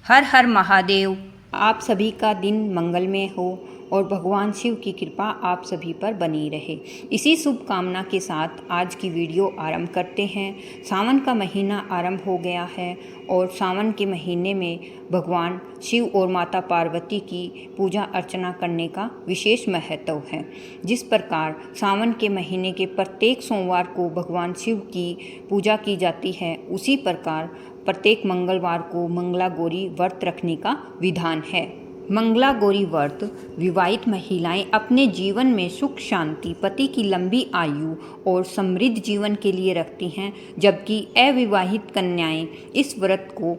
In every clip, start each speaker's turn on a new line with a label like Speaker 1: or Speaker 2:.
Speaker 1: हर हर महादेव। आप सभी का दिन मंगलमय हो और भगवान शिव की कृपा आप सभी पर बनी रहे। इसी शुभकामना के साथ आज की वीडियो आरंभ करते हैं। सावन का महीना आरंभ हो गया है और सावन के महीने में भगवान शिव और माता पार्वती की पूजा अर्चना करने का विशेष महत्व है। जिस प्रकार सावन के महीने के प्रत्येक सोमवार को भगवान शिव की पूजा की जाती है, उसी प्रकार प्रत्येक मंगलवार को मंगला गौरी व्रत रखने का विधान है। मंगला गौरी व्रत विवाहित महिलाएं अपने जीवन में सुख शांति, पति की लंबी आयु और समृद्ध जीवन के लिए रखती हैं, जबकि अविवाहित कन्याएं इस व्रत को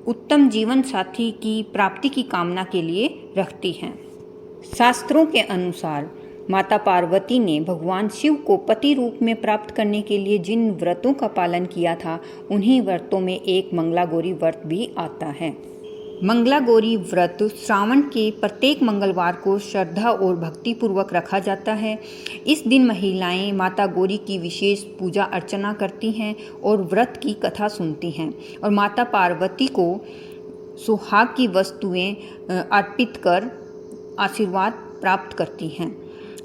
Speaker 1: उत्तम जीवन साथी की प्राप्ति की कामना के लिए रखती हैं। शास्त्रों के अनुसार माता पार्वती ने भगवान शिव को पति रूप में प्राप्त करने के लिए जिन व्रतों का पालन किया था, उन्हीं व्रतों में एक मंगला गौरी व्रत भी आता है। मंगला गौरी व्रत श्रावण के प्रत्येक मंगलवार को श्रद्धा और भक्ति पूर्वक रखा जाता है। इस दिन महिलाएं माता गौरी की विशेष पूजा अर्चना करती हैं और व्रत की कथा सुनती हैं और माता पार्वती को सुहाग की वस्तुएं अर्पित कर आशीर्वाद प्राप्त करती हैं।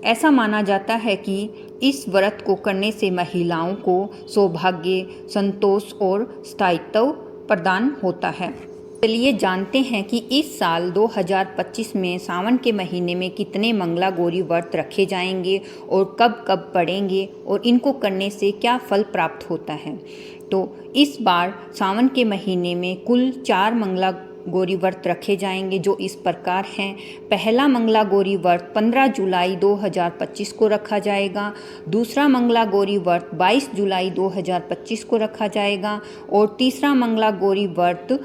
Speaker 1: ऐसा माना जाता है कि इस व्रत को करने से महिलाओं को सौभाग्य, संतोष और स्थायित्व प्रदान होता है। चलिए जानते हैं कि इस साल 2025 में सावन के महीने में कितने मंगला गौरी व्रत रखे जाएंगे और कब कब पड़ेंगे और इनको करने से क्या फल प्राप्त होता है। तो इस बार सावन के महीने में कुल 4 मंगला गौरी व्रत रखे जाएंगे, जो इस प्रकार हैं। पहला मंगला गौरी व्रत 15 जुलाई 2025 को रखा जाएगा। दूसरा मंगला गौरी व्रत 22 जुलाई 2025 को रखा जाएगा और तीसरा मंगला गौरी व्रत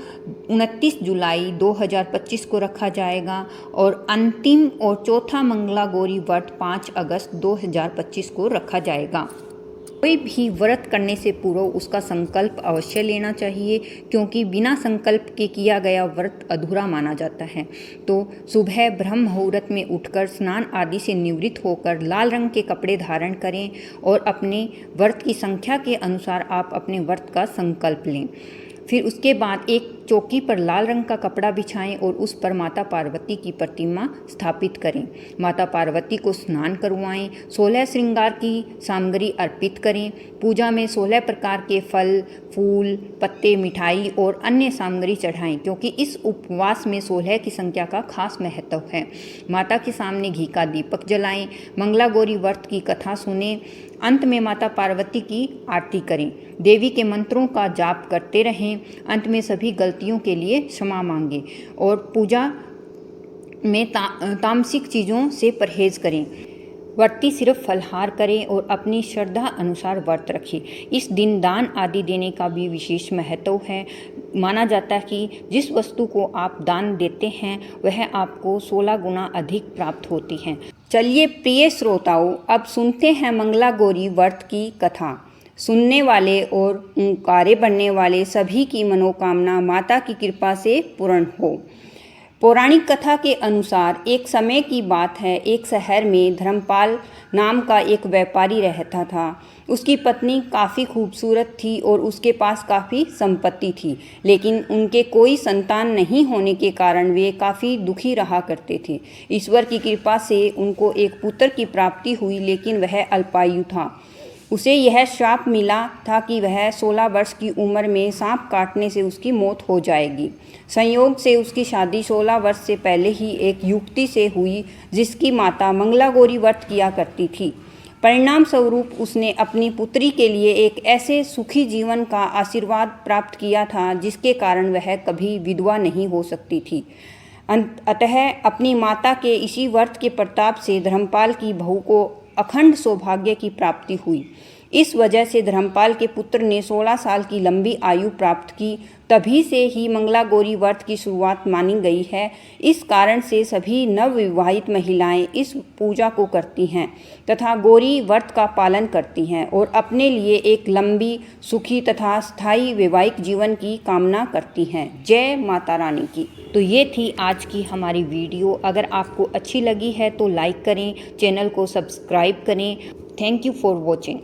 Speaker 1: 29 जुलाई 2025 को रखा जाएगा और अंतिम और चौथा मंगला गौरी व्रत 5 अगस्त 2025 को रखा जाएगा। कोई भी व्रत करने से पूर्व उसका संकल्प अवश्य लेना चाहिए, क्योंकि बिना संकल्प के किया गया व्रत अधूरा माना जाता है। तो सुबह ब्रह्म मुहूर्त में उठकर स्नान आदि से निवृत्त होकर लाल रंग के कपड़े धारण करें और अपने व्रत की संख्या के अनुसार आप अपने व्रत का संकल्प लें। फिर उसके बाद एक चौकी पर लाल रंग का कपड़ा बिछाएं और उस पर माता पार्वती की प्रतिमा स्थापित करें। माता पार्वती को स्नान करवाएं, 16 श्रृंगार की सामग्री अर्पित करें। पूजा में 16 प्रकार के फल, फूल, पत्ते, मिठाई और अन्य सामग्री चढ़ाएं, क्योंकि इस उपवास में 16 की संख्या का खास महत्व है। माता के सामने घी का दीपक जलाएं, मंगला गौरी व्रत की कथा सुनें, अंत में माता पार्वती की आरती करें, देवी के मंत्रों का जाप करते रहें, अंत में सभी गलतियों के लिए क्षमा मांगें और पूजा में तामसिक चीज़ों से परहेज करें। व्रती सिर्फ फलहार करें और अपनी श्रद्धा अनुसार व्रत रखें। इस दिन दान आदि देने का भी विशेष महत्व है। माना जाता है कि जिस वस्तु को आप दान देते हैं वह आपको 16 गुना अधिक प्राप्त होती है। चलिए प्रिय श्रोताओं, अब सुनते हैं मंगला गौरी व्रत की कथा। सुनने वाले और कार्य बनने वाले सभी की मनोकामना माता की कृपा से पूर्ण हो। पौराणिक कथा के अनुसार एक समय की बात है, एक शहर में धर्मपाल नाम का एक व्यापारी रहता था। उसकी पत्नी काफ़ी खूबसूरत थी और उसके पास काफ़ी संपत्ति थी, लेकिन उनके कोई संतान नहीं होने के कारण वे काफ़ी दुखी रहा करते थे। ईश्वर की कृपा से उनको एक पुत्र की प्राप्ति हुई, लेकिन वह अल्पायु था। उसे यह श्राप मिला था कि वह 16 वर्ष की उम्र में सांप काटने से उसकी मौत हो जाएगी। संयोग से उसकी शादी 16 वर्ष से पहले ही एक युवती से हुई, जिसकी माता मंगला गौरी व्रत किया करती थी। परिणाम स्वरूप उसने अपनी पुत्री के लिए एक ऐसे सुखी जीवन का आशीर्वाद प्राप्त किया था, जिसके कारण वह कभी विधवा नहीं हो सकती थी। अतः अपनी माता के इसी व्रत के प्रताप से धर्मपाल की बहू को अखंड सौभाग्य की प्राप्ति हुई। इस वजह से धर्मपाल के पुत्र ने 16 साल की लंबी आयु प्राप्त की। तभी से ही मंगला गौरी व्रत की शुरुआत मानी गई है। इस कारण से सभी नवविवाहित महिलाएं इस पूजा को करती हैं तथा गौरी व्रत का पालन करती हैं और अपने लिए एक लंबी, सुखी तथा स्थायी वैवाहिक जीवन की कामना करती हैं। जय माता रानी की। तो ये थी आज की हमारी वीडियो। अगर आपको अच्छी लगी है तो लाइक करें, चैनल को सब्सक्राइब करें। Thank you for watching.